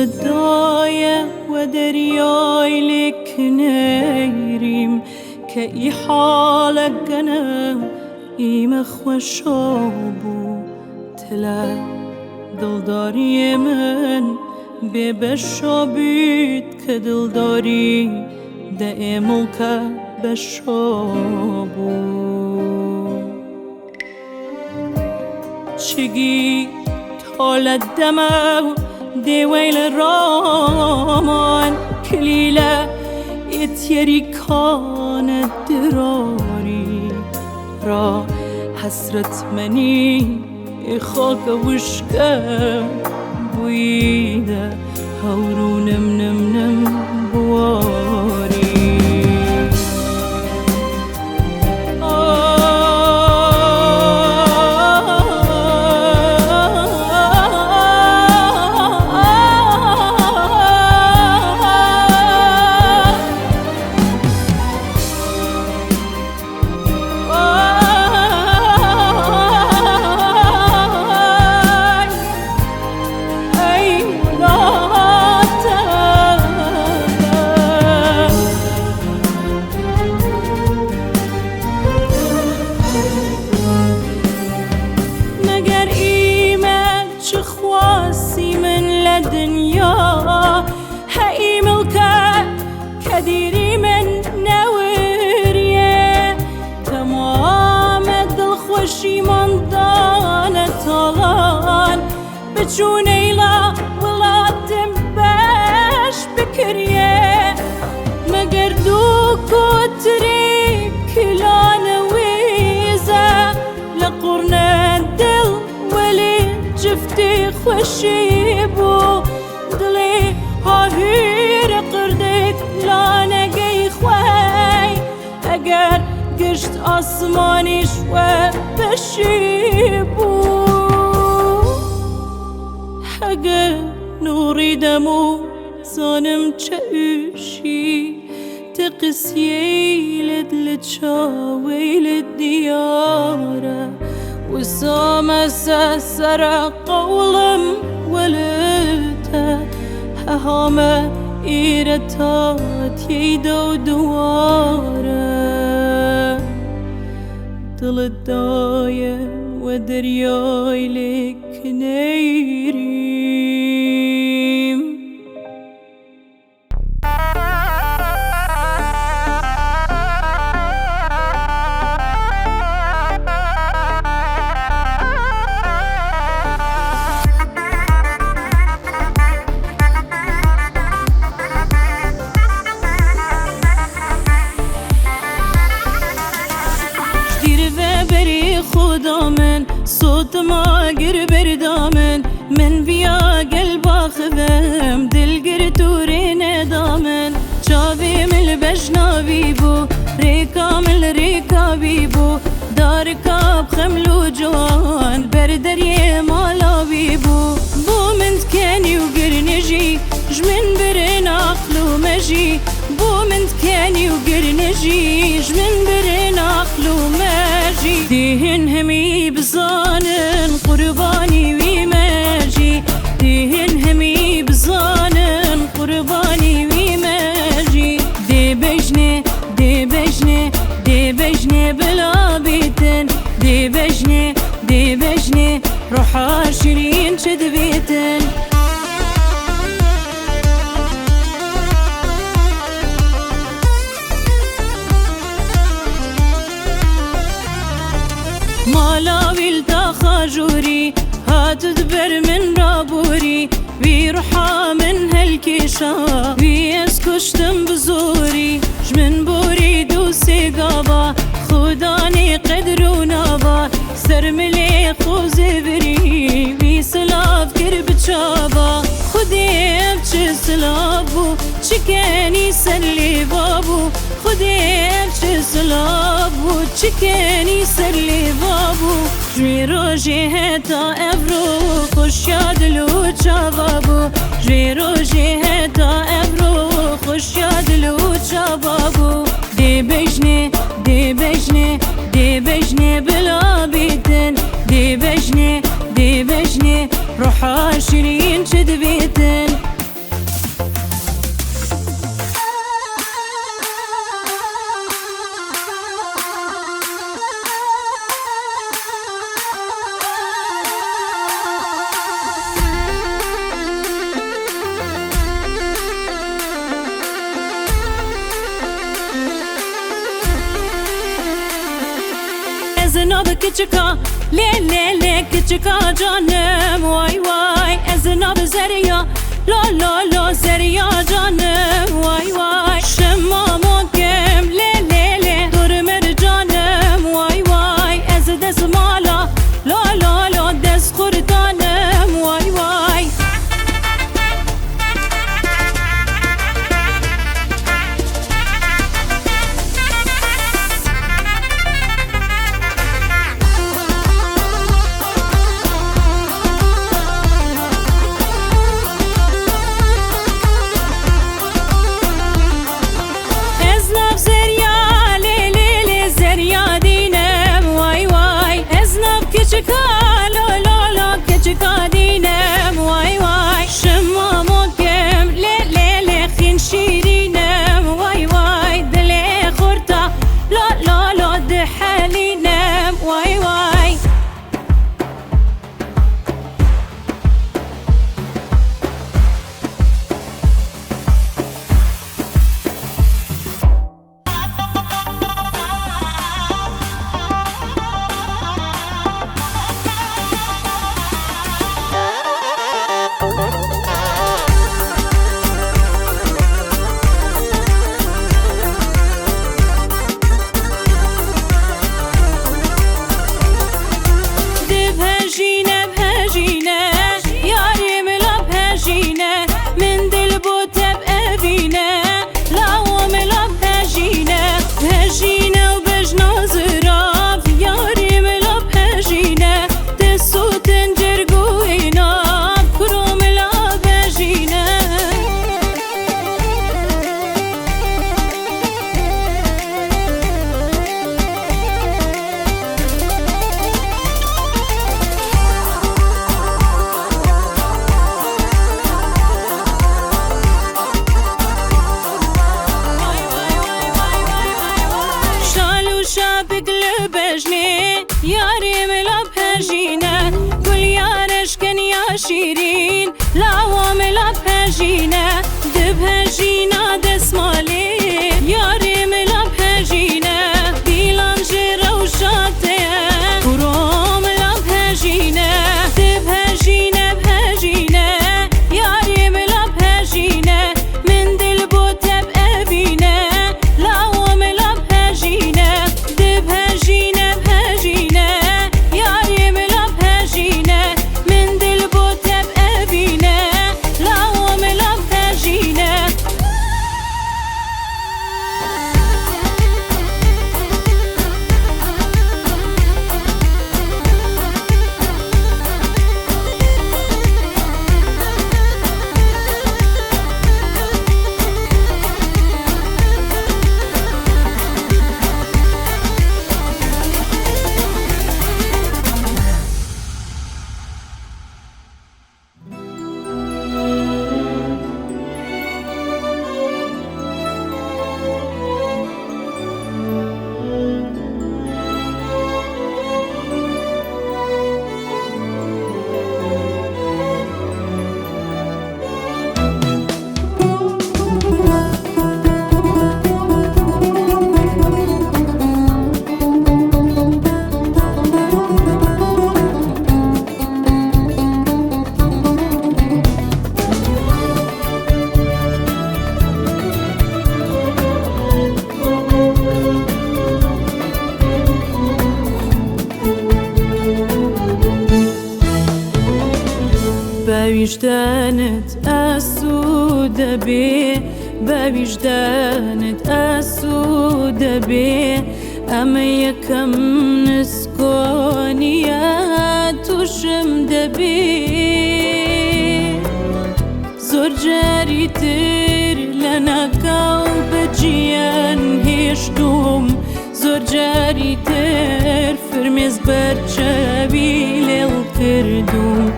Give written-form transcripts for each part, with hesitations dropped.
الداية ودرياي لك نيريم كأي حالك أنا إيمخ وشابو تلا دلداري من ببشابيت كدلداري دائمك بشابو چگی طال الدمع دي ويل الرامان كليلة اتيري كانت دراري را حسرت مني اخاك وشكا بويدة هورو نم نم نم بواري الدنيا هاي ملكة كديري من نورية تمام الخوشي من دانة طالان بتشوني لا ولا تنباش بكرية مقردوك وتريك كلا نويزة لقرنا الدل ولي جفتي خوشيبو دلي هاهير قردك لا نقي خواي اگر قشت اسماني شوى بشيبو اگر نوري دمو زانم چاوشي تقسيي لدلتشاوي للديارة وسام سرع قولم ولدته ههامة إيرتات يدو دواره دل الداية ودرياي لك نيريم خدا من صوت ما قر بردامن من بيا قلب اخذم دل قر تورين دامن شافي من البجنا بيبو ريكا من الريكا بيبو دار كاب خملو جوان بردري مالا بيبو بو من تكاني وقر نجي جمن برين عقلو مجي بو من تكاني وقر نجي جمن برين عقلو مجي ديهن همي بزانن قرباني ويماجي ديهن همي بزانن قرباني ويماجي دي بجني دي بجني دي بجني بلا بيتن دي بجني دي بجني روح عشرين شد بيتن مالا ويلتا خاجوري هاتدبر من رابوري ويروحا من هالكيشا ويسكشتم بزوري جمن بوري دوسي قابا خداني قدر ونابا سرملي خوزي بري ويسلاف كرب تشابا خدي بچه سلابو چكاني سلي بابو خدي بچه سلابو چكاني سلي بابو جوي روجي هتا افرو خوش يادلو چابابو جوي روجي هتا افرو خوش يادلو چابابو دي بجني دي بجني دي بجني بلا بيتن دي بجني دي بجني روح عشرين شد بيتن از ناب کچکا لی کچکا جانم وای وای از ناب زریا لا زریا جانم وای وای شما موکم لی دور مر جانم وای وای از دست مالا لا دست خوردانم وای وای کچکا دینم وای وای شما موکم لی خین شیرینم وای وای دل خورتا لا ده حالینم وای وای یاری ملا پژینه گل یارش کن یا شیرین لاوا ملا پژینه دپژینا دسمالی یاری ملا پژینه دیلان روشاته برو ملا پژینه دپژینه پژینه یاری ملا پژینه من دل بو تب ابینه لاوا ملا پژینه دپژینه بوجدانت أسود بي بوجدانت أسود بي أما يكم نسكونيات وشم دبي زور جاري تر لنا كوب جيان هشتوم زور جاري تر فرمز برچاوي للكردوم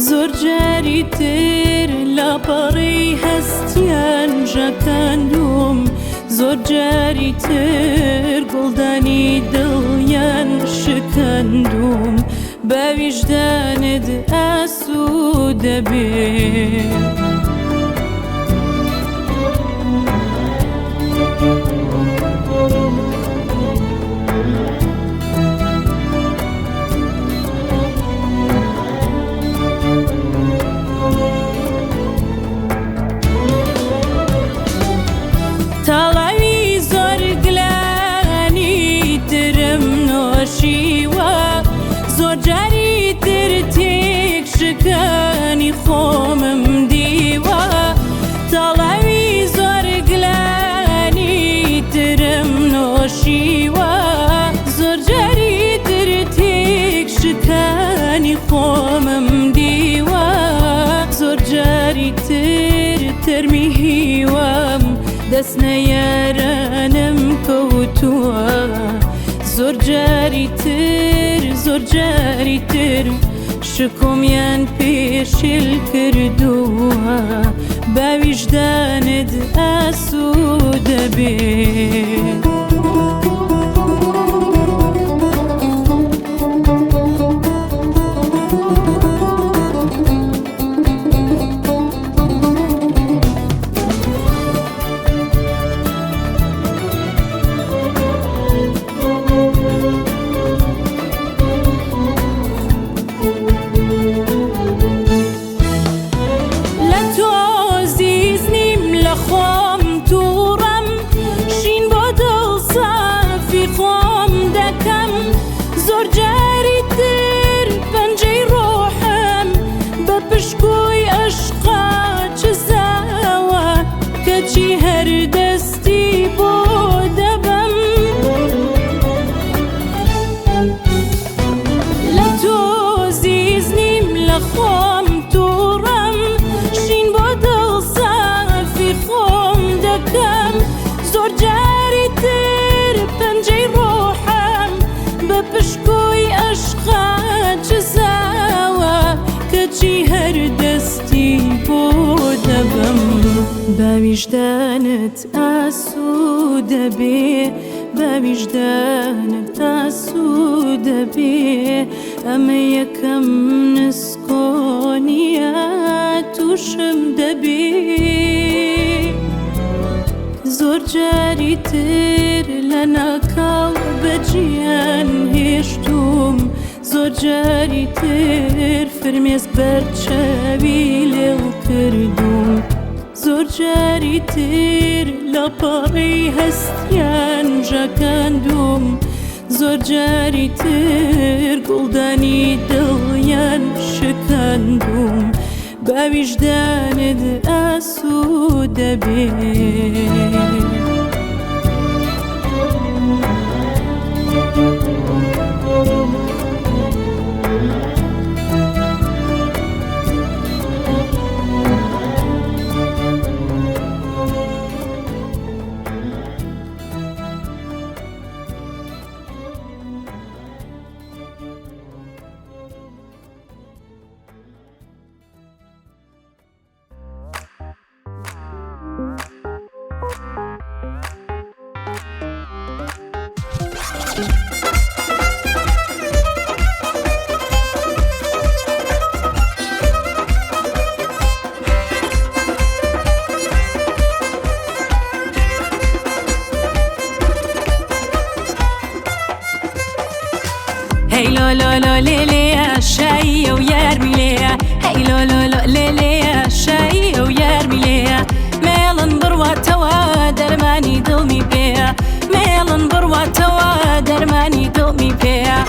زور جاری تر لپاری هستیان جکندم زور جاری تر گلدانی دلیان شکندم با وجداند آسود بی نۆشیوە زۆر جاری تر تێک شکانی خۆمم دیوە تەڵاوی زۆر گلانی ترم نۆشیوە زۆر جاری تر تێک شکانی خۆمم دیوە زۆر جاری تر تەرمی هیوەم دەست نەیارانم کەوتووە زۆر جاری تر شکۆمیان پێشێل کردووە با ویژدانت ئاسوودە بێت باویژدانت ئاسوودە بێ باویژدانت ئاسوودە بێ ئەمە یەکەم نسکۆنیە تووشم دەبێ زۆر جاری تر لە ناکاو بەجیان هێشتوم زۆر جاری تر فرمێس بەرچاوی لێڵ کردوم زۆر جاری تر لە پاڕی هەستیان ژەکاندوم زۆر جاری تر گوڵدانی دڵیان شکاندوم باویژدانت ئاسوودە بێت هی لو لو لو ليلي شاي ويرمي ليا هي لو لو لو ليلي شاي ويرمي ليا ميلن بروا توا درماني دلمي بيا ميلن بروا توا درماني دلمي بيا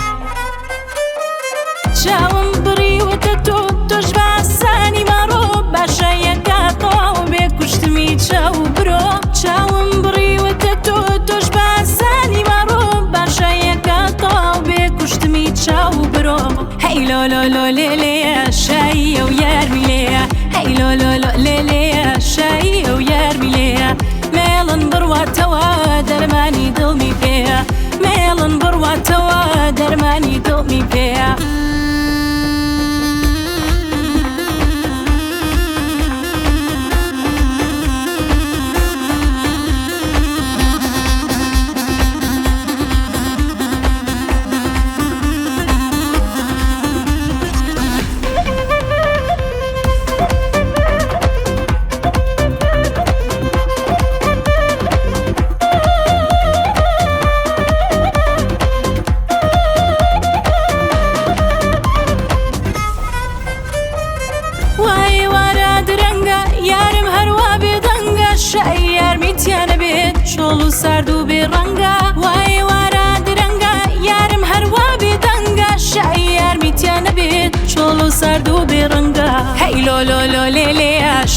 شاوم بري وتتو تشبع الساني مرو باشا يكاطو بكشتمي تشاو برو شاوم بري وتتو تشبع الساني مرو باشا يكاطو بكشتمي تشاو برو هي لو لو لو ليلي شاي ويرمي ليا هي لو لو لو ليلي شاي ويرمي ليا ميلن بروا توا درماني دلمي بيا ميلن بروا توا درماني دلمي بيا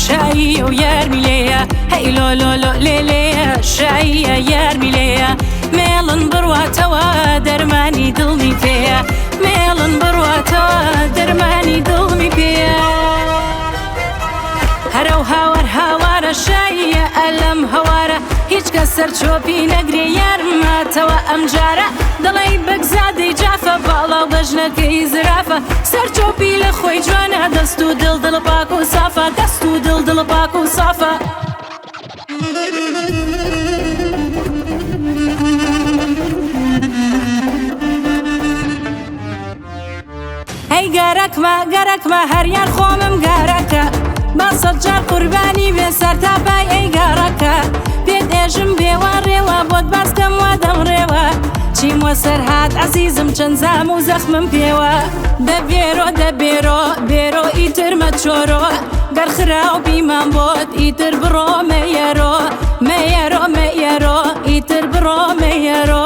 شایی و یارمی لێیە هەی لۆ لێلێیە شاییە یارمی لێیە مێڵن بڕواتەوە دەرمانی دڵنی پێیە مێڵن بڕواتەوە دەرمانی دڵنی پێیە هەرە و هاوارە شاییە ئەلەم هەوارە هیچ کەس سەرچۆپی نەگرێ یارماتەوە ئەم جارە دڵی بەگزادەی جافە باڵاو بەژنەکەی زرافە سەرچۆپی لە خۆی جوانە دەست و دڵ پاک و سافە دەست و دڵ پاک و سافە ئەی گەرەکمە هەریان خۆمم گارەکە با سەد جار قوربانی بێ سەرتاپای ئەی گەڕەکە پێت ئێژم بێوان ڕێوە بۆت باسکەم وا دەمڕێوە چیم وە سەرهات عەزیزم چەند زام و زەخمم پێوە دەبێرۆ ئیتر مەچۆرۆ گەرخراو بیمان بۆت ئیتر بڕۆ مەیەرۆ ئیتر بڕۆ مەیەرۆ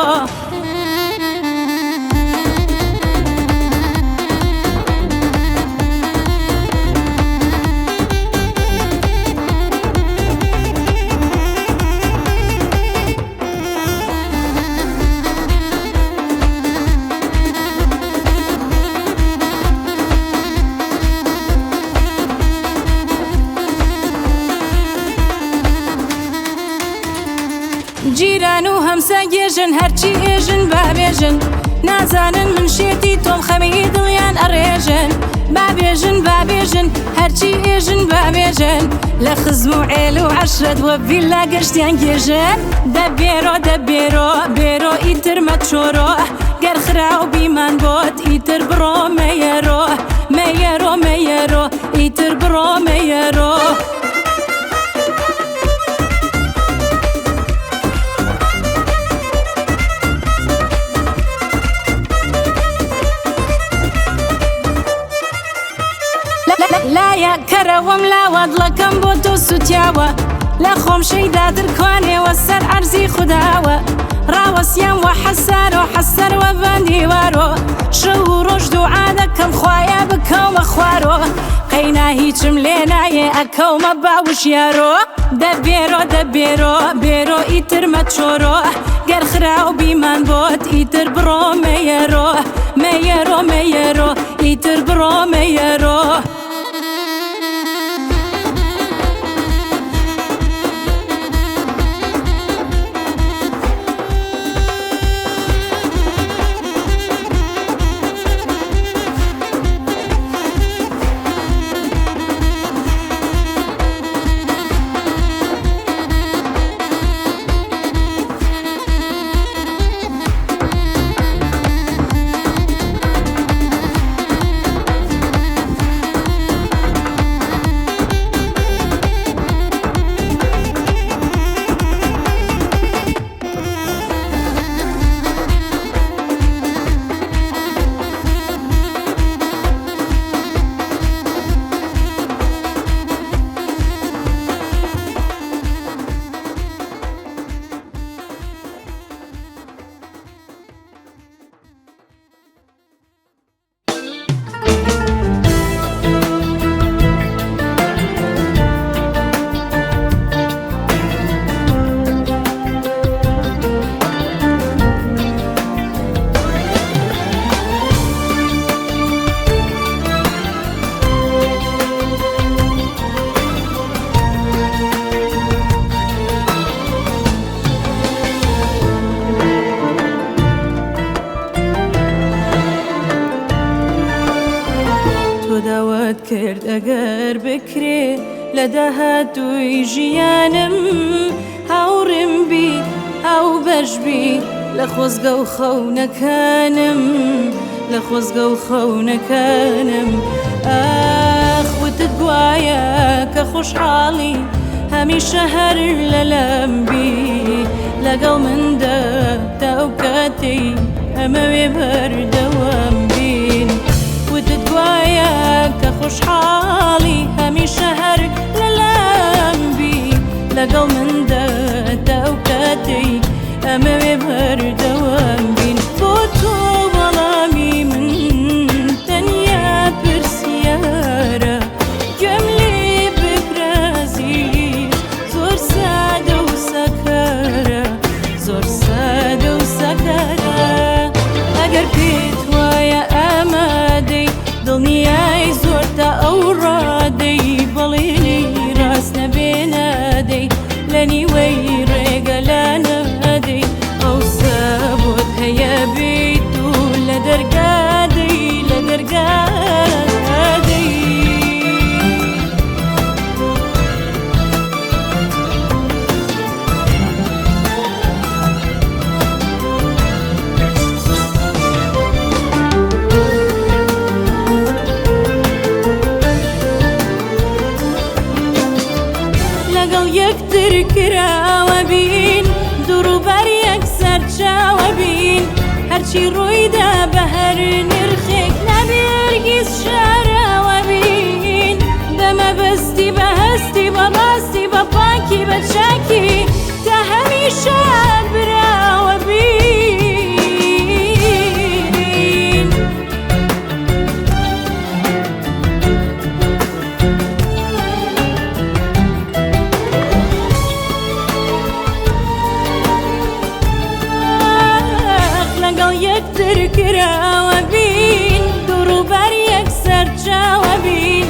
جیران و هەمسە گێژن هەرچی ئێژن بابێژن نازانن من شێتی تۆم خەمی دڵیان ئەڕێژن بابێژن هەرچی ئێژن بابێژن لە خزم و عێل و عەشرەت وە ڤیلا گەشتیان گێژن دەبێرۆ ئیتر مەچۆرۆ گەرخراو بیمان بۆت ئیتر بڕۆ مەیەرۆ ئیتر بڕۆ مەیەرۆ لایە کەرەوەم لاوە دڵەکەم بۆ تۆ سوتیاوە لە خۆم شەیدا دڵکوانێوە سەر عەرزی خوداوە ڕاوەسیان وە حەسەروە بەندیوارۆ شەو و ڕۆژ دوعا دەکەم خوایە بکەومە خوارۆ قەینا هیچم لێ نایێ ئەکەومە باوشیارۆ دەبێرۆ ئیتر مەچۆرۆ گەرخراو بیمان بۆت ئیتر بڕۆ مەیەرۆ ئیتر بڕۆ مەیەرۆ کرد ئەگەر بکرێ لە داهاتووی ژیانم هاوڕێم بی هاو بەش بی لە خۆزگە و خەونەکانم ئاخوتت گوایە کە خۆشحاڵی هەمیشە هەر لەلام بی لەگەڵ مندا تا ئەو کاتەی ئەمەوێ بەردەوام بین وتت گوایە کە خۆشحاڵی هەمیشە هەر لەلام بی لەگەڵ مندا تا ئەو کاتەی ئەمەوێ بەردەوام بین بۆ تۆ وەڵامی من تەنیا پرسیارە گوێم لێ ببرە وایە ئامادەی دڵنیای زۆرتە ئەو ڕادەی بەڵێنی ڕاست نەبێنادەی لە نیوەی ڕێگە لا نادەی ئەوسا بۆت هەیە بیت و لە دەرگادەی لە دەرگادەی لەگەڵ یەکتر کراوە بین دووڕوبەر یەکسەر چاوە بین هەرچی ڕوویدا بە هەر نرخێک نەبێرگیز شاراوە بین بەمەبەستی بە هەستی بە ڕاستی بە پاکی بە چاکی تا هەمیشە براوە بین لەگەڵ یەکتر کراوە بین دووڕوبەر یەکسەر چاوە بین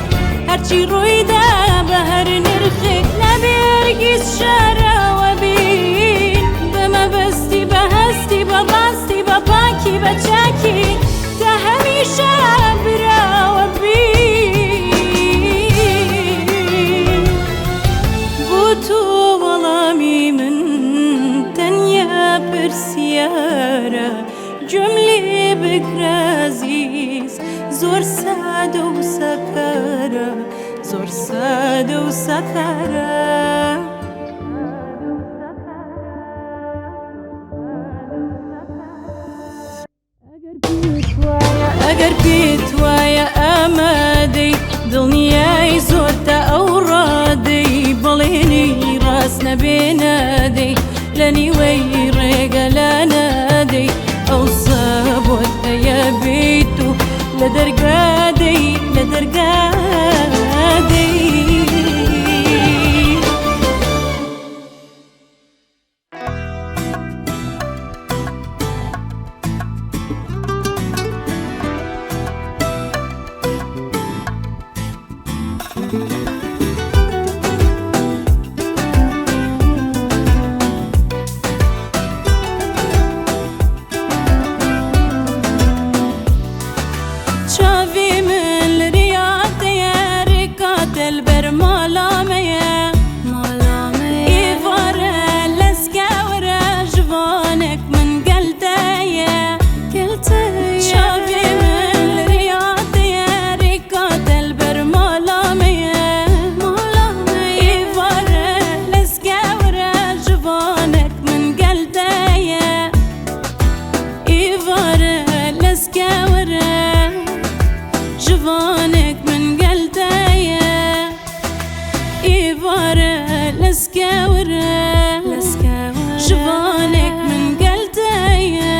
هەرچی ڕوویدا بە هەر نرخێک نەبێرگیز شاراوە بین بەمەبەستی بە هەستی بە ڕاستی بە پاکی بە چاکی تا هەمیشە براوە بین بۆ تۆ وەڵامی من تەنیا پرسیارە گوێم لێ بگرە عەزیز زۆر سادە و سەکارە زۆر سادە و سەکارە ئەگەر پێت وایە ئامادەی دڵنیای زۆرتە ئەو ڕادەی بەڵێنی ڕاست نەبێنادەی لە نیوەی ڕێگە لا نادەی ئەوسا بۆت هەیە بیت و لە دەرگادەی لە دەرگادەی چاوی من لریادەیە ڕێکاتەل بەر ماڵامەیە ئێوارە لەسکاوەرە ژوانێک من گەلتەیە چاوی من لریادەیە ڕێکاتەل بەر ماڵامەیە ئێوارە لەسکاوەرە ژوانێک من گەلتەیە ئێوارە لەسکاوەرە جوانك من قلتايا إيفارة لسكاورة جوانك من قلتايا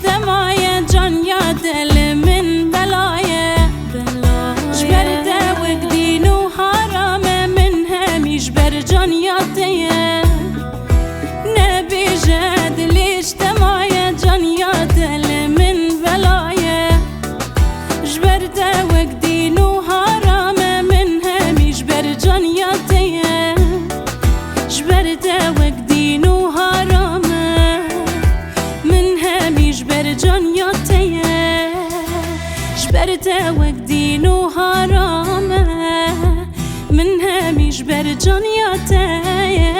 دمايا جان يا دل من بلايا جبرت وقدين وحرام منها مجبر جان يا تيا نبي جاد ليش دمايا جان يا دل من بلايا جبرت وقدين وحرام منها مجبر جان يا تيا جبرت وقدين وحرام جان ياتيا جبرت وقدين وهرامة منها مجبر جان ياتيا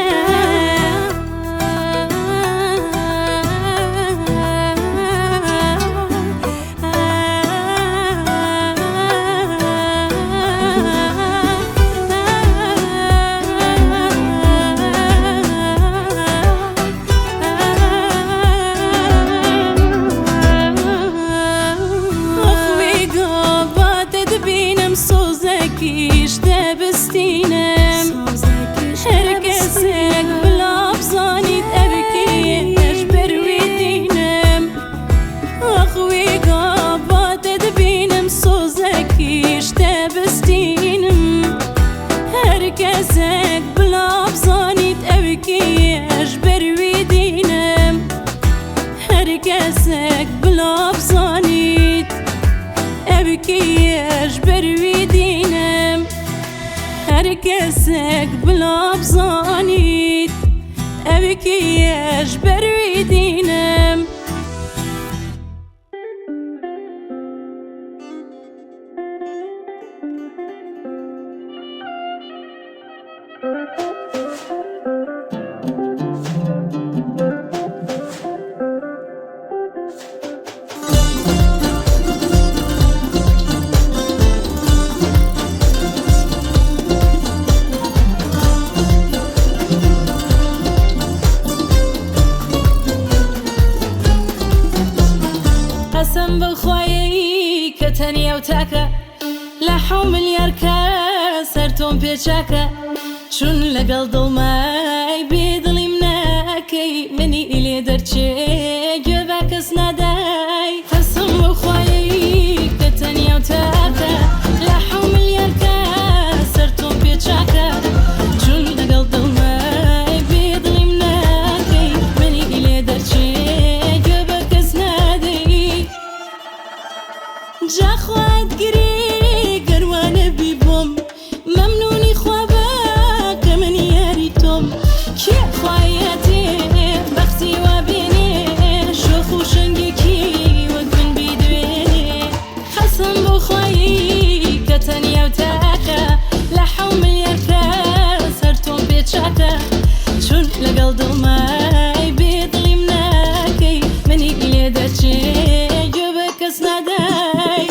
سوزكيش دابستينم کەسێک بڵا بزانیت ئەوی کێش بەروی دینم هەر کەسێک بڵا بزانیت ئەوی کێش بەروی دینم هەر کەسێک بڵا بزانیت ئەوی کێش بەروی دینم قەسەم بخوایی کە تەنیا و تاکە لە حەو ملیار کەس سەر تۆم پێچاکە چون لەگەڵ دڵمای بێدڵیم ناکەی منی لێ دەرچێ گوێ بە کەس نادای قەسەم بخوایی کە تەنیا و تاکە لە حەو ملیار کەس سەر تۆم پێچاکە چون لەگەڵ دڵمای بێدڵیم ناکەی منی لێ دەرچێ گوێ بە کەس نادەی جا خوات گری گەروانە بی بۆم مەمنونی خوابە کە من یاری تۆم کێ خوایەتێ بەختی وا بێنێ شۆخ و شەنگێکی وەک من بیدوێنێ قەسەم بۆ خوایی کە تەنیا و تاکە لە حەو ملیار کەس هەر تۆم پێچاکە چون لەگەڵ دڵمای بێدڵیم ناکەی منی لێ دەرچێ گوێ بە کەس نادای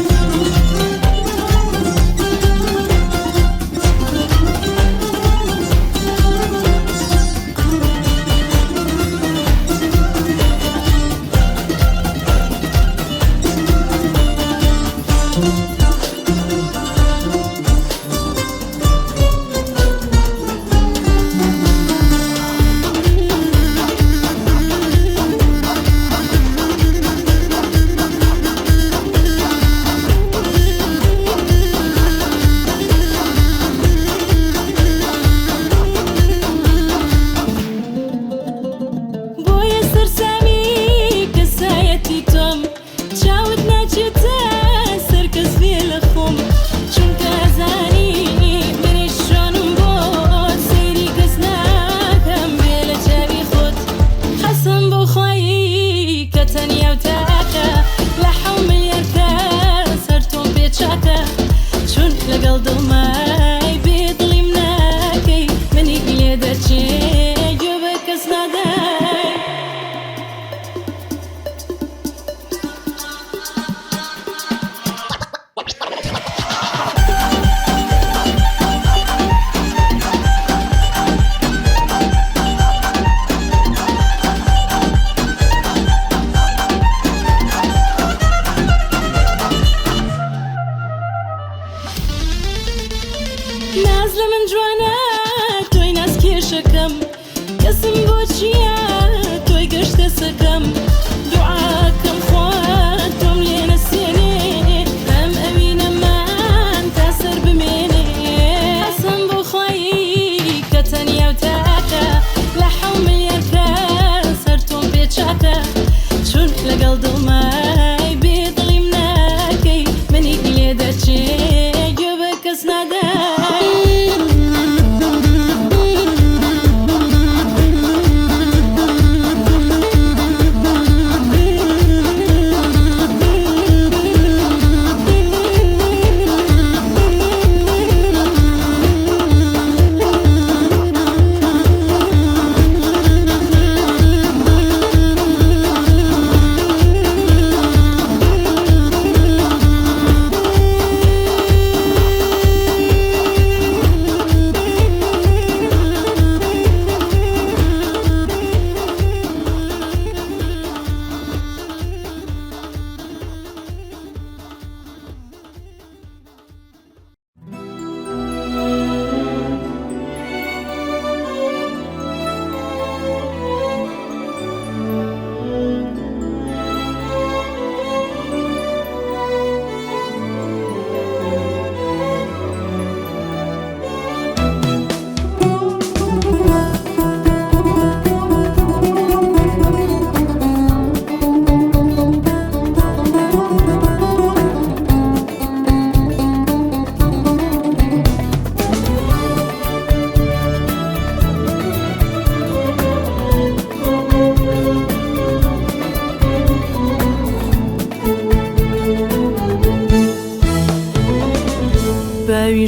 لەگەڵ دڵمای بێدڵیم ناکەی منی لێ دەرچێ گوێ بە کەس نادای ناز لە من جوانە تۆی ناز کێشەکەم کەسم بۆ چییە تۆی گەشتە سەکەم دوعاکەم خوا تۆم لێ نەسێنێ ئەم ئەوینەمان تا سەر بمێنێ قەسەم بۆ خوایی کە تەنیا و تاکە لە حەو ملیار کەس هەر تۆم پێچاکە چون لەگەڵ دڵمای بێدڵیم ناکەی منی لێ دەرچێ گوێ بە کەس نادای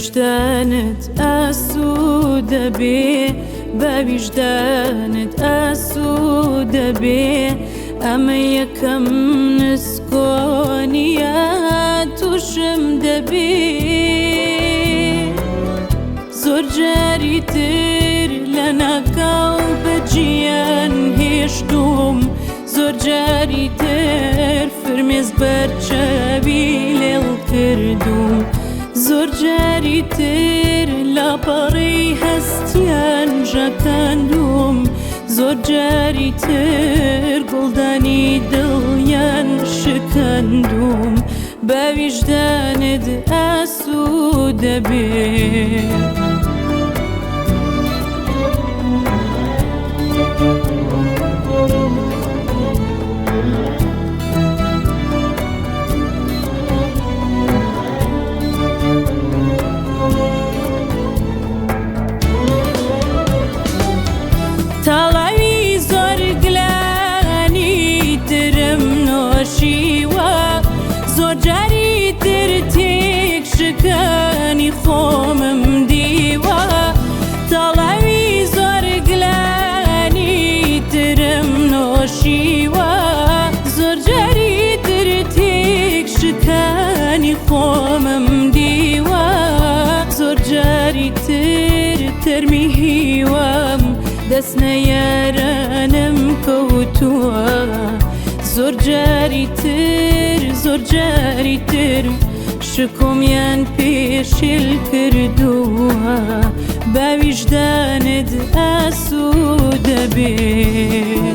بوجدانت أسود بي بوجدانت أسود بي أما يكم نسكونيات وشم دبي زور جاري تر لنا قلب جيان هشتوم زور جاري تر فرمز برچاوي للكردوم زور جاري تر لباري هستيان جاكندوم زور جاري تر قلداني دليان شكندوم بوجداند أسود بي طلعي زرقلاني ترم نوشيوا زور جاري ترتيك شكاني خومم ديوا طلعي زرقلاني ترم نوشيوا زور جاري ترتيك شكاني خومم ديوا زور جاري ترمي هيوام دسنا يارانم كوتوا زور جاري تر شكم يان بيش الكردوها بوجداند أسود بي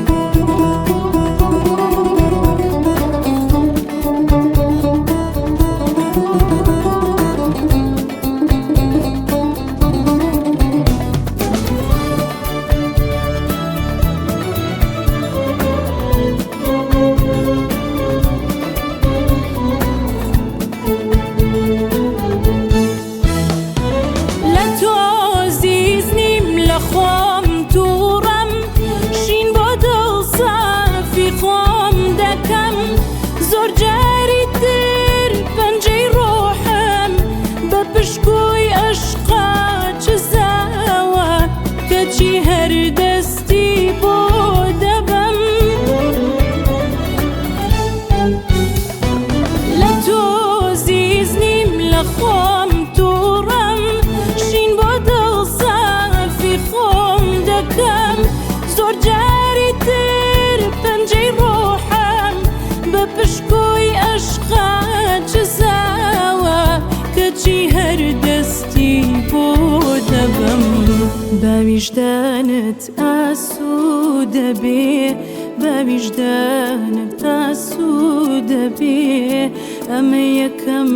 بوجدانت أسود بي بوجدانت أسود بي أما يكم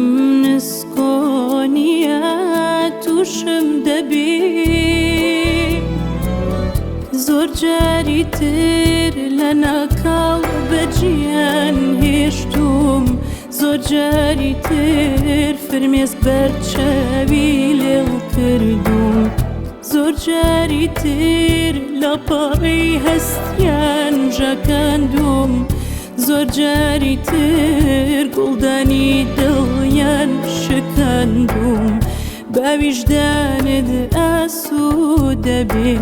نسكونيات وشم دبي زور جاري تر لنا قلب جيان هشتوم زور جاري تر فرمز برچاوي للكردوم زور جاري تر لباري هستيان جاكندوم زور جاري تر قلداني دليان شكندوم بوجداند أسود بي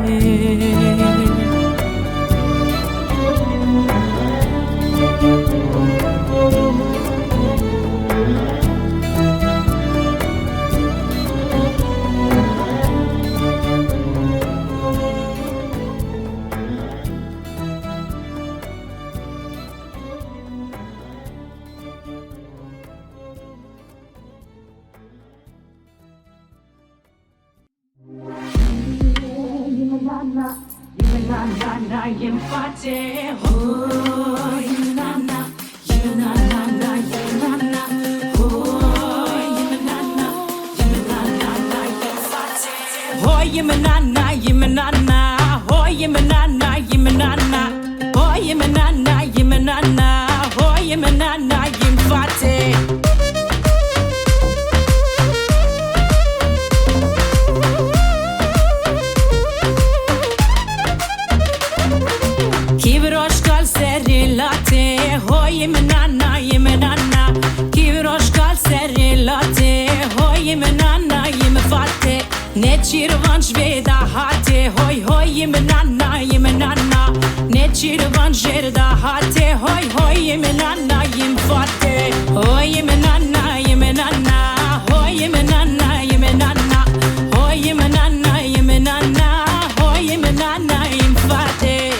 نچیروان جویدا هاته هوی هوی منانا یمنانا نچیروان جردا هاته هوی هوی منانا یم فاته هوی منانا یمنانا هوی منانا یمنانا هوی منانا یمنانا هوی منانا یم فاته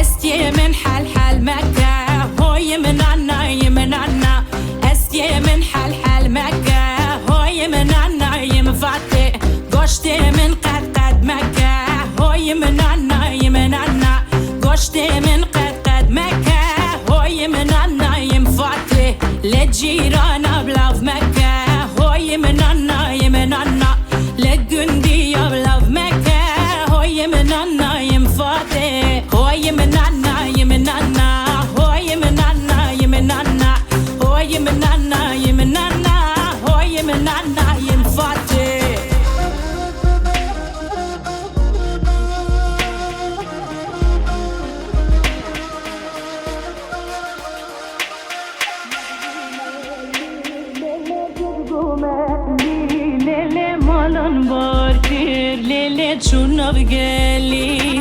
استي من حال حال مكة هوي من عنا يمن عنا استي من حال حال مكة هوي من عنا يمفاتي قشتي من قد مكة هوي من عنا يمن عنا قشتي من قد مكة هوي من عنا يمفاتي للجيران بلاف مكة هوي من عنا يمن عنا للجندي بلاف مكة هوي من عنا يمفاتي هوي من عنا يمن عنا هوي من عنا يمن عنا هوي من عنا يمن عنا هوي من عنا يمفاتي ليلي مالن باركير ليلي تشونف قالي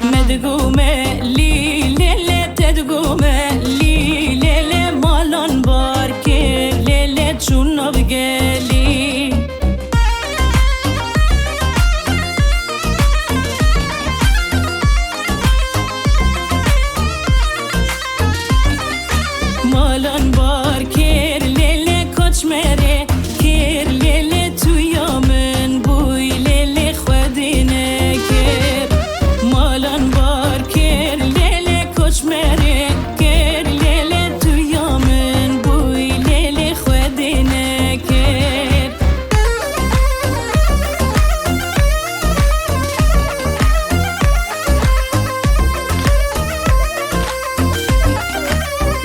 مدقومة لي ليلي تدقومة لي ليلي مالن باركير ليلي تشونف قالي مالن باركير ليلي كوتش مري كير ليلي تو يومن بوي ليلي خودينه كير مالن باركير ليلي كوتش مري كير ليلي تو يومن بوي ليلي خودينه كير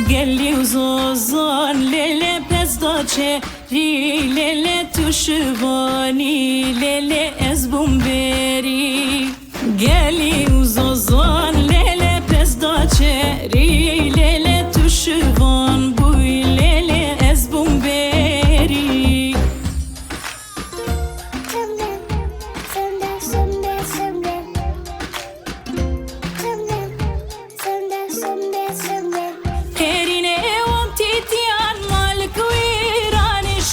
قالي وزوزان ليلي بس داچه ری لیلی تو شوانی لیلی از بومبری گلی و زازان لیلی پس داچه ری لیلی تو شوان بوی لیلی از بومبری خیرینه وان تیتیان مالک ویرانش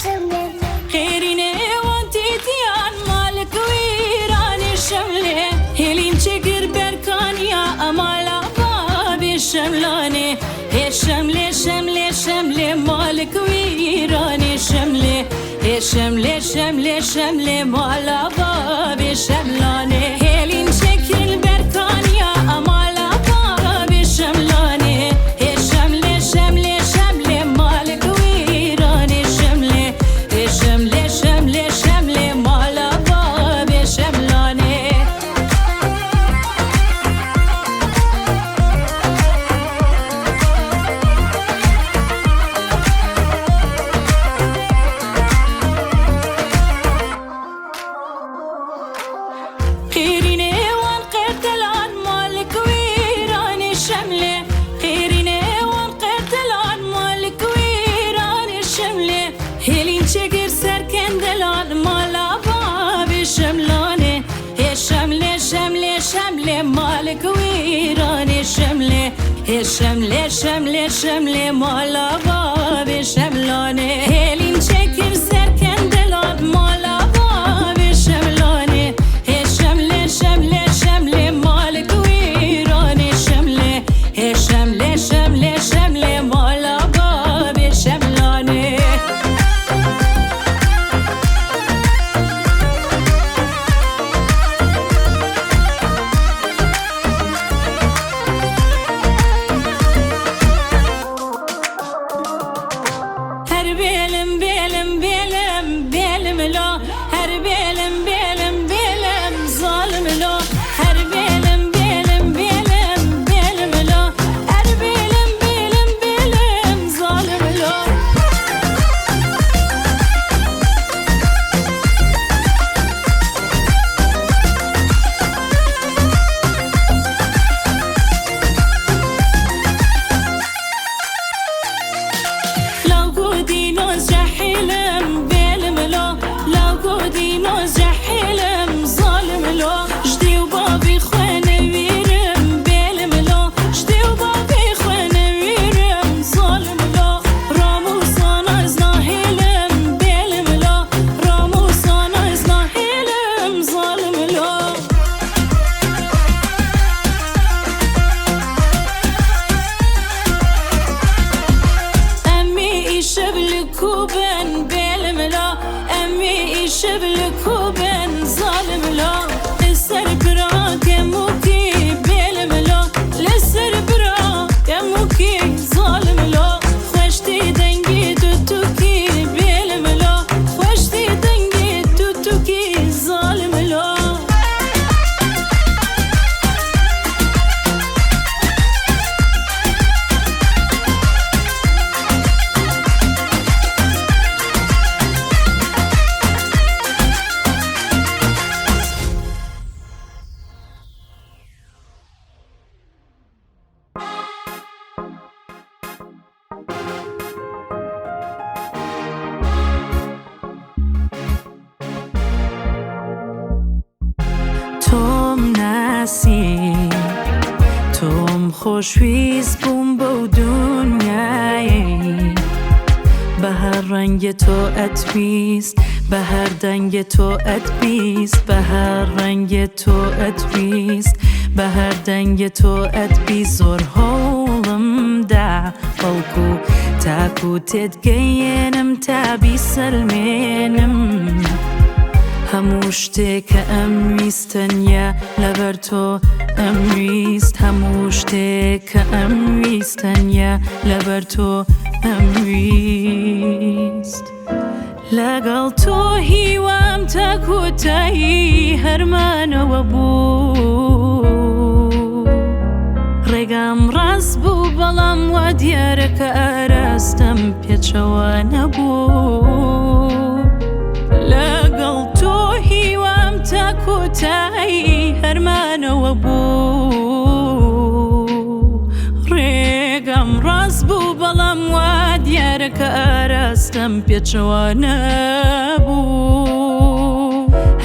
خيريني وانتيتيان مالك ويراني شملي هلين شكر بركانيا أمالا بابي الشملاني هي شملي شملي شملي مالك ويراني شملي هي شملي شملي شملي مالا بابي الشملاني هلين شكر بركانيا أمالا بابي الشملاني هي شملي شملي شملي مالك ويراني شملي هي شملي شملي شملي مالا بابي شملاني خيريني وان قتلان مالك ويراني شملي خيريني وان قتلان مالك ويراني شملي هلين شكر سركندلان مالا بابي شملاني هي شملي شملي شملي مالك ويراني شملي هي شملي شملي شملي مالا بابي شملاني هلين شكر سركندلان مالا بابي شملاني هي شملي شملي شملي مالك ويراني شملي هي شملي شملي شملي مالا بابي شملاني هر بيلم بيل ناسی تۆم خۆشویست بووم بەو دونیایی بە هەر ڕەنگی تۆ ئەتویست بە هەر دەنگی تۆ ئەتبیست بە هەر ڕەنگی تۆ ئەتویست بە هەر دەنگی تۆ ئەتبیست زۆر هەوڵمدا بەڵکو تاکو تێتگەیەنم تا بیسەلمێنم هەموو شتێک کە ئەمویستەنیا لەبەر تۆ ئەمویست هەموو شتێک کە ئەمویستەنیا لەبەر تۆ ئەمویست لەگەڵ تۆ هیوام تا کۆتایی هەرمانەوە بوو ڕێگام ڕاست بوو بەڵام وا دیارە کە ئاراستەم پێچەوە نەبوو لەگەڵ تۆ هیوام تا کۆتایی هەرمانەوە بوو ڕێگام ڕاست بوو بەڵام وا دیارە کە ئاراستەم پێچەوە نەبوو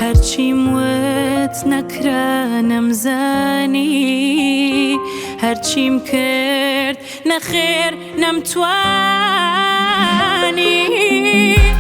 هەرچیم وت نەکرا نەمزانی هەرچیم کرد نەخێر نەمتوانی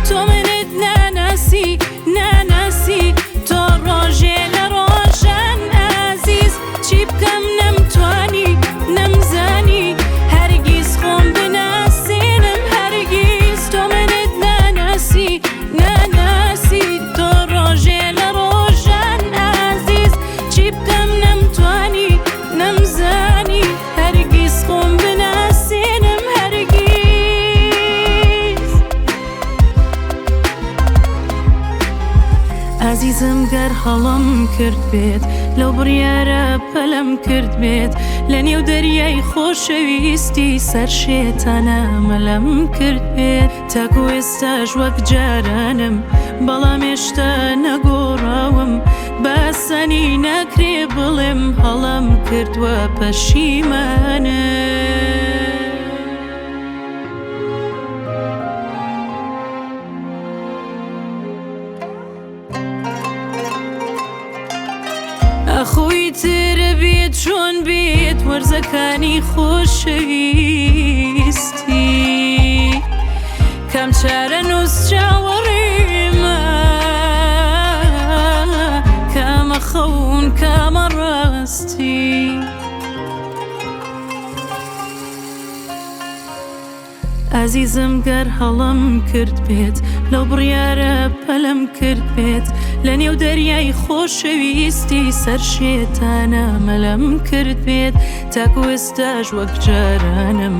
تۆ منت ناناسی ناناسی تۆ ڕۆژێ لە ڕۆژان ئازیز چی بکەم نەمتوانی نەمزانی هەرگیز خۆم بناسێنم هەرگیز تۆ منت ناناسی ناناسی تۆ ڕۆژێ لە ڕۆژان ئازیز چی بکەم نەمتوانی نەمزانی هەرگیز خۆم بناسێنم هەرگیز ئازیزم گەر هەڵم کرد بێت لەو بڕیارە پەلەم کرد بێت لە نێو دەریای خۆشەویستی سەر شێتانە مەلەم کرد بێت تاکو ئێستاش وەک جارانم بەڵام هێشتا نەگۆڕاوم بەسەنی نەکرێ بڵێم هەڵم کردووە پەشیمانم ئەخۆی ترە بێت چۆن بێت وەرزەکانی خۆشەویستی کەم چارە نووس چاوەڕێمە کامە خەون کامە ڕاستی ئازیزم گەر هەڵم کرد بێت لەو بڕیارە پەلەم کرد بێت لە نێو دەریای خۆشەویستی سەر شێتانە مەلەم کرد بێت تاکو ئێستاش وەک جارانم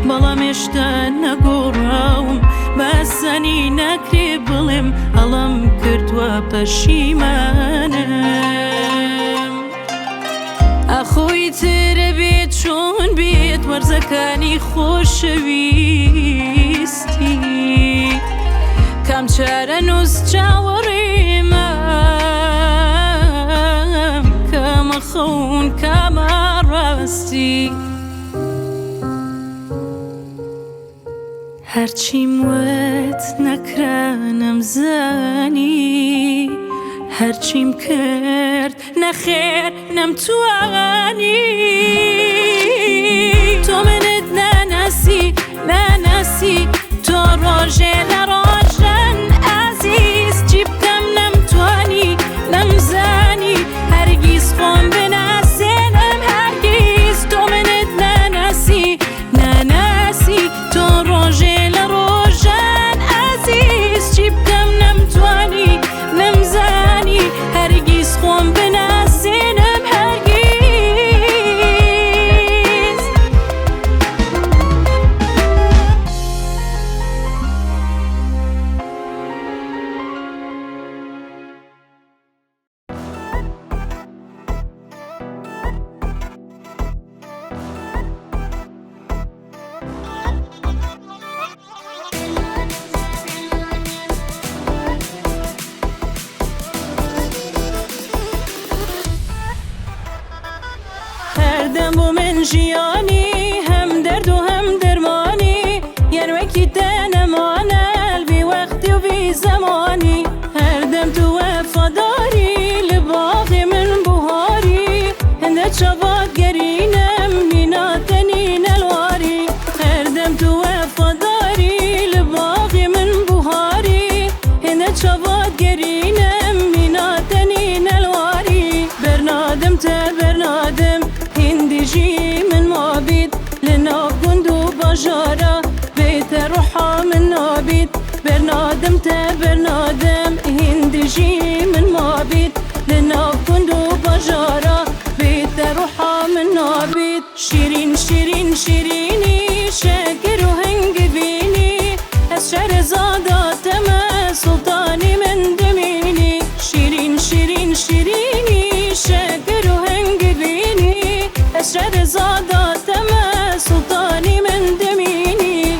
بەڵام هێشتا نەگۆڕاوم بەسەنی نەکرێ بڵێم هەڵم کردووە پەشیمانم ئەخۆی ترە بێت چۆن بێت وەرزەکانی خۆشەویستی کام چارە نووس چاوەڕێمە کامە خەون کامە ڕاستی هەرچیم وت نەکرا نەمزانی هەرچیم کرد نەخێر نەمتوانی تۆ منت ناناسی ناناسی تۆ ڕۆژێ لە ڕۆژان ئازیز چی بکەم نەمتوانی نەمزانی هەرگیز خۆم بناسێنم هەرگیز تۆ منت ناناسی ناناسی تۆ ڕۆژێ لە ڕۆژان ئازیز چی بکەم نەمتوانی نەمزانی هەرگیز خۆم بناسێنم هەرگیز هەردەم بۆ من ژیانی هەم دەرد و هەم دەرمانی یانوەکی دەنەمانە بی وەختی و بی زەمانی هەردەم تو وەفاداری لە باغی من بوهاری هەندە نتشواد قرينم ميناتنين الواري برنادم تبرنادم هندي جي من مابيد لنا قندو بجارة بيت روحا من نابيد برنادم تبرنادم هندي جي من مابيد لنا قندو بجارة بيت روحا من نابيد شيرين شيرين شيريني شاكر وهنگ بيني الشعر زادة تما سلطاني من دميني شيرين شيرين شيريني شاكر وهنگ بيني الشعر زادة تما سلطاني من دميني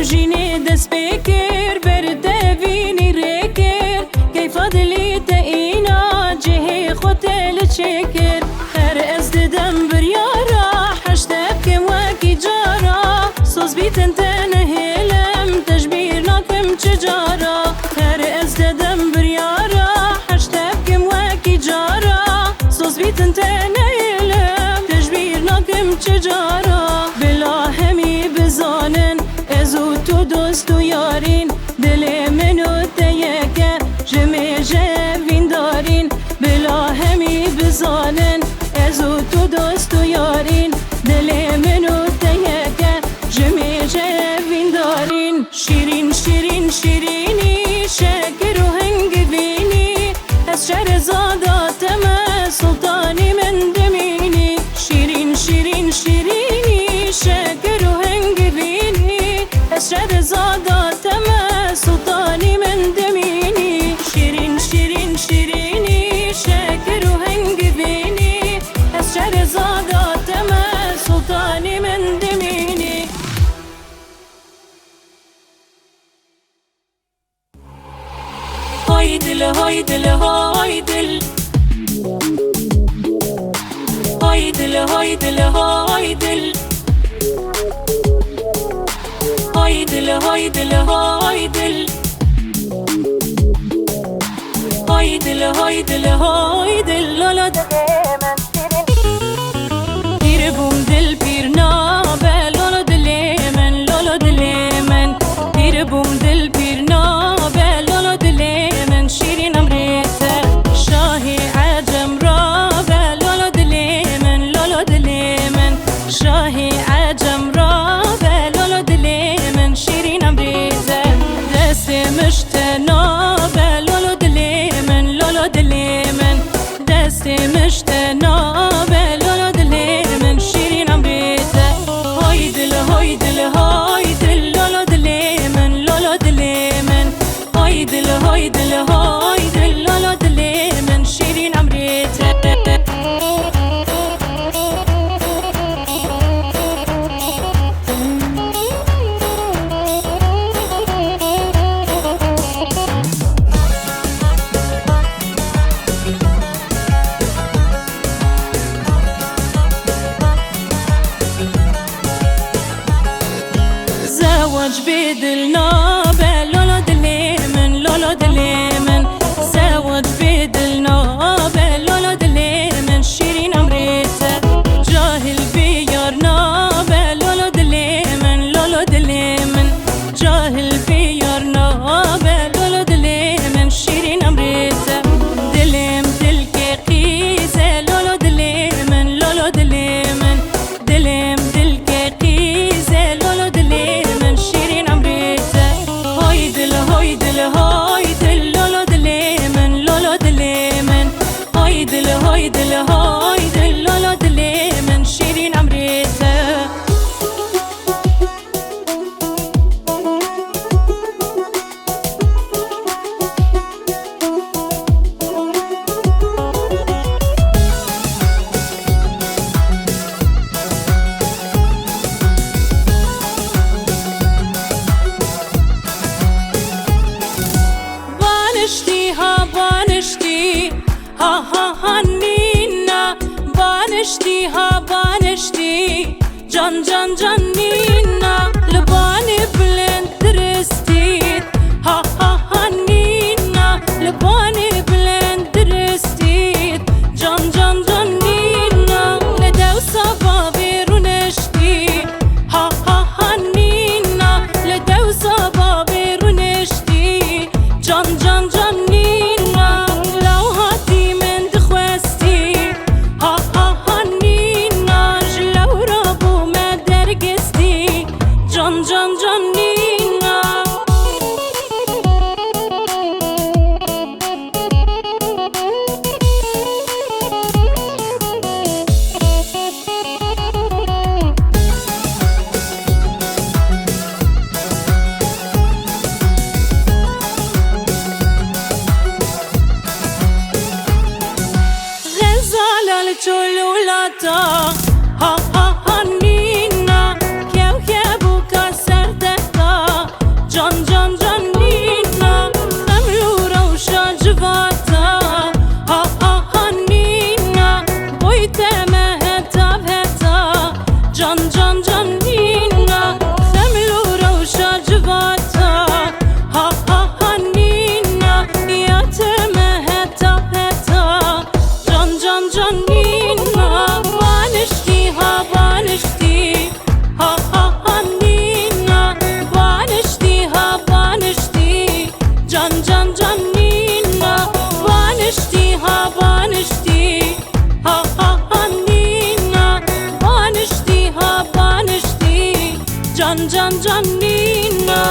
جيني دس بكر برده فيني ريكر كيف فضلي تقينا جهي خوتل تشكر خير از ددم بريارا حشتبكم وكي جارا صوص بيت انت نهلم تجبير ناكم تجارا خير از ددم بريارا حشتبكم وكي جارا صوص بيت انت نهلم تجبير ناكم تجارا بلا همي بزانن ازو تو دوست و یارین دل منو تیکه جمع جوین دارین بلا همی بزانن ازو تو دوست و یارین دل منو تیکه جمع جوین دارین شیرین شیرین شیرینی شکر و هنگ بینی از شهر زاده تما سلطانی من دمینی شیرین شیرین شیرینی شکر و هنگ بینی شهر زاده تما سلطاني من دميني شيرين شيرين شيريني شاكر وهنگ بيني شهر زاده تما سلطاني من دميني هايدل هايدل هايدل هايدل هايدل هايدل هايدل هايدل هايدل هايدل هايدل هايدل لالا دلمن پیر بوم دل پیر نابه لالا دلمن لالا دلمن پیر بوم دل پیر نابه لالا دلمن شیرین امریته شاهی عجم رابه لالا دلمن لالا دلمن شاهی عجم رابه لالا دلمن شیرین امریته دست مشتنابه لالا دلمن لالا دلمن دست مشتنابه لالا دلمن شیرین امریته هایدل هایدل هایدل لالا دلمن لالا دلمن هایدل هایدل هایدل لالا دلمن شیرین امریته زواج بدلنا لالا دلمن لالا دلمن زواج بدلنا لالا دلمن شیرین امریته جاهل بیارنا لالا دلمن لالا دلمن جاهل بیارنا لالا دلمن شیرین امریته دلم دل که قیزه لالا دلمن لالا دلمن دلم دل که قیزه لالا دلمن شیرین امریته هایدل هایدل هایدل لالا دلمن لالا دلمن هایدل هایدل هایدل لالا دلمن شیرین امریته بانشتی ها بانشتی جان جان جان نینا لبانی بله چلولاتا ها ها ها نینا کیو کیو کا سر دتا جان جان جان نینا خملو روشا جواتا ها ها ها نینا بویت مهتا بهتا جان جان جان نینا خملو روشا جواتا ها ها ها نینا یات مهتا بهتا جان جان جان نینا بانشتی ها بانشتی ها ها ها نینا بانشتی ها بانشتی جان جان جان نینا بانشتی ها بانشتی ها ها ها نینا بانشتی ها بانشتی جان جان جان نینا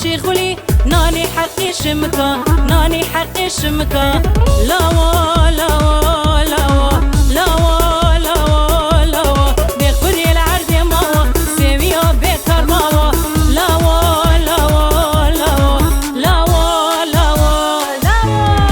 شيخولي ناني حقي شمكا ناني حقي شمكا لا وا لا وا لا وا لا وا لا وا لا وا بخوري العرض ماوا سيميو بيتر ماوا لا وا لا وا لا وا لا وا لا وا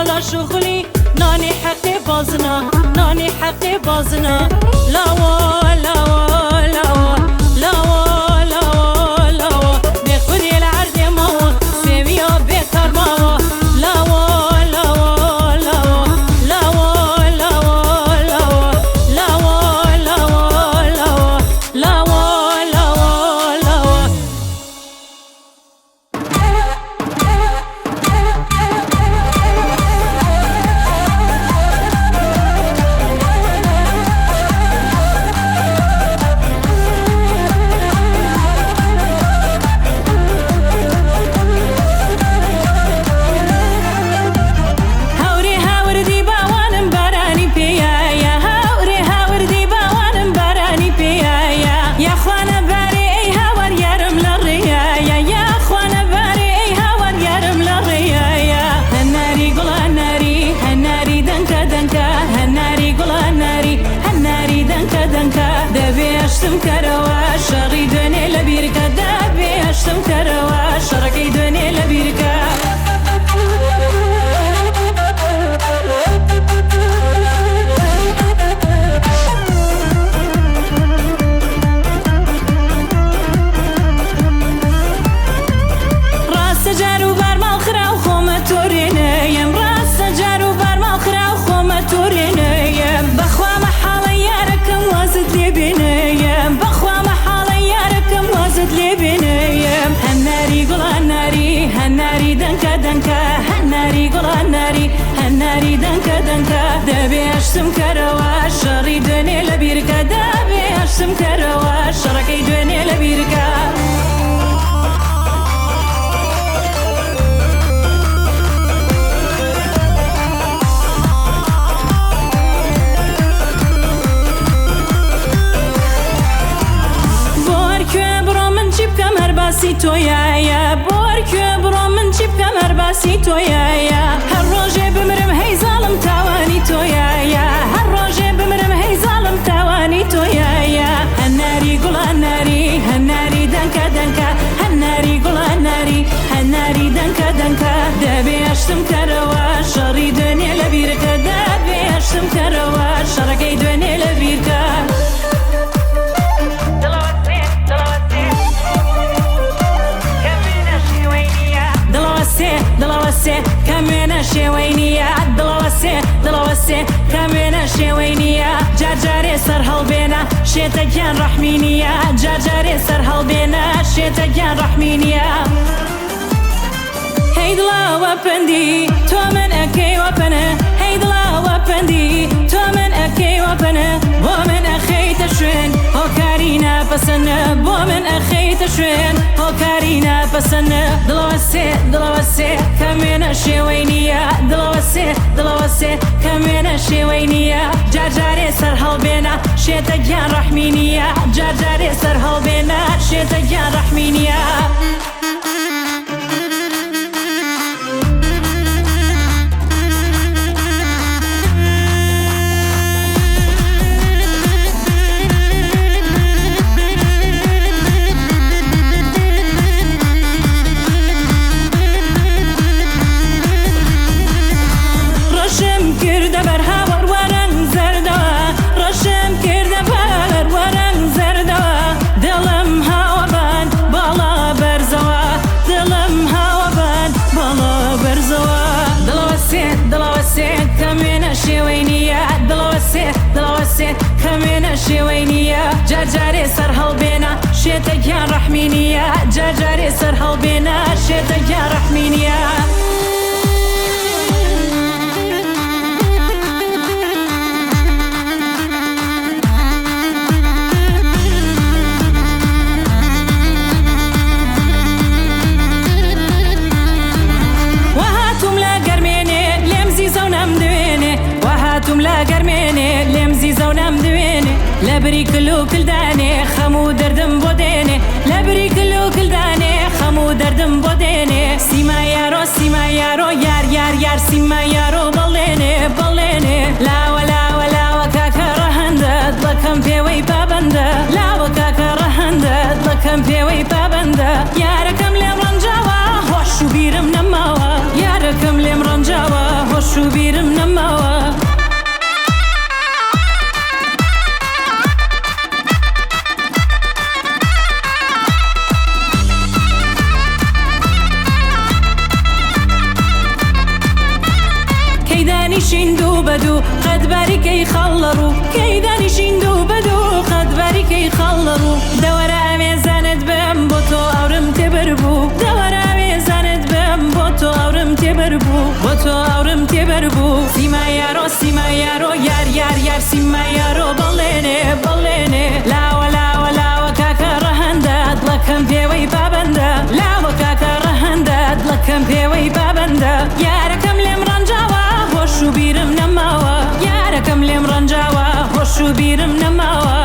لا شغلي ناني حقي بازنا ناني حقي بازنا لا وا لا وا لا وا لا وا لا وا لا وا بخوري العرض ماوا سيميو بيتر ماوا لا وا لا وا لا وا لا وا لا وا لا وا لا وا لا وا لا وا لا وا لا وا لا وا دبيشتم كروا شرقي دني لبيركا دبيشتم كروا شرقي دني لبيركا راس جارو بر مالخرا وخومة توري بێشتم کەرەوە شەڕی دوێنێ لە بیرکە دا بێشتم کەرەوە شەڕەکەی دوێنێ لە بیرکە باسی تۆیایە بۆرکوێ بڕۆ من چی بکەم هەر باسی تۆیایە هەر ڕۆژێ بمرم هەیزاڵم تاوانی تۆیایە هەر ڕۆژێ بمرم هەیزاڵم تاوانی تۆیایە هەناری گوڵە ناری هەناری دەنکە دەنکە هەناری گوڵە ناری هەناری دەنکە دەنکە دەبێشتم کەرەوە شەڕی دوێنێ لە بیرکە دەبێشتم کەرەوە شەڕەکەی دوێنێ لە بیرکە دڵەوەسێ کەمێنە شێوەی نییە دڵەوەسێ کەمێنە شێوەی نییە جارجارێ سەر هەڵبێنە شێتە گیان ڕەحمی نییە جارجارێ سەر هەڵبێنە شێتە گیان ڕەحمی نییە هەی دڵەوە پەندی تۆ من ئەکەی وەپەنە هەی دڵەوە پەندی تۆ من ئەکەی وەپەنە بۆ من ئەخەیتە شوێن هۆکاری ناپەسەنە بۆ من ئەخەیتە شوێن هۆکاری ناپەسەنە دڵەوەسێ کەمێنە شێوەی نییە دڵەوەسێ کەمێنە شێوەی نییە جارجارێ سەر هەڵبێنە شێتە گیان ڕەحمی نییە جارجارێ سەر هەڵبێنە شێتە گیان ڕەحمی نییە دڵەوەسێ کەمێنە شێوەی نییە جارجارێ سەر هەڵبێنە شێتە گیان ڕەحمی نییە جارجارێ سەر هەڵبێنە شێتە گیان ڕەحمی نییە لبری کلو کلدانێ خەموو دەردم بۆ دێنێ لەبری کلو کلدانێ خەموو دەردم بۆ دێنێ سیما یارۆ یار سیما یارۆ بەڵێنێ لاوە کاکە ڕەهەندەت بەکەم پێوەی پابەندە لاوە کاکە ڕەهەندەت بەکەم پێوەی پابەندە یارەکەم لێم ڕەنجاوە هۆش و بیرم نەماوە یارەکەم لێم ڕەنجاوە هۆش و بیرم نەماوە شندو بدو قد باریکەی خەڵڕوو کەیدانیشین دوو بەدو قەت باریکەی خەڵڕوو دەوەرە ئەمێزانت بم بۆ تۆ ئەورم تێبەر بوو دەوەرە ئەمێزانت بم بۆ تۆ ئەورم تێبەر بوو بۆ تۆ ئەورم تێبەر بوو سیما یارۆ یار سیما یارۆ بەڵێنێ لاوە کاکە ڕەهەندەت بڵەکەم پێوەی پابەندە لاوە کاکە ڕەهەندەت بڵەکەم پێوەی پابەندە یارەکەم لێم ڕەنجاوە هۆش و بیرم نەماوە یارەکەم لێم ڕەنجاوە هۆش و بیرم نەماوە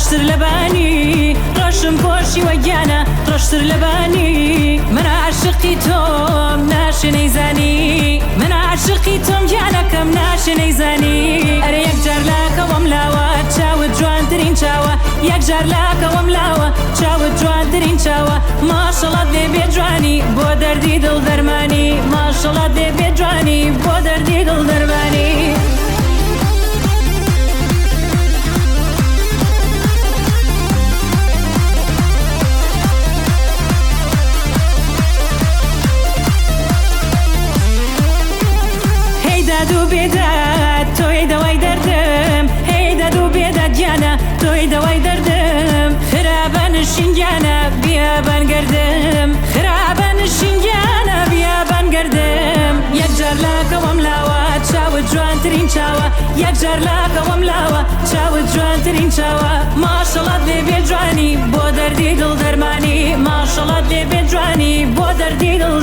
ڕەشتر پۆشیوە گیانە ڕەشتر لەبانی من عاشقی تۆم ناشنەی زانی من عاشقی تۆم گیانەکەم ناشنەی زانی ئەرە یەکجار لاکەوەم لاوە چاوت جوانترین چاوە یەکجار لاکەوەم لاوە چاوت جوانترین چاوە ماشەڵڵا دێبێ جوانی بۆ دەردی دڵ دەرمانی ماشەڵڵا دێبێ جوانی بۆ دەردی دڵ دەرمانی توی دوای دردم خرابن شنگانه بیا بنگردم خرابن شنگانه بیا بنگردم یک جار لاکەوەم لاوە چاوت جوانترین چاوە یک جار لاکەوەم لاوە چاوت جوانترین چاوە ماشەڵات لێبێ جوانی بۆ دەردی دڵ دەرمانی ماشەڵات لێبێ جوانی بۆ دەردی دڵ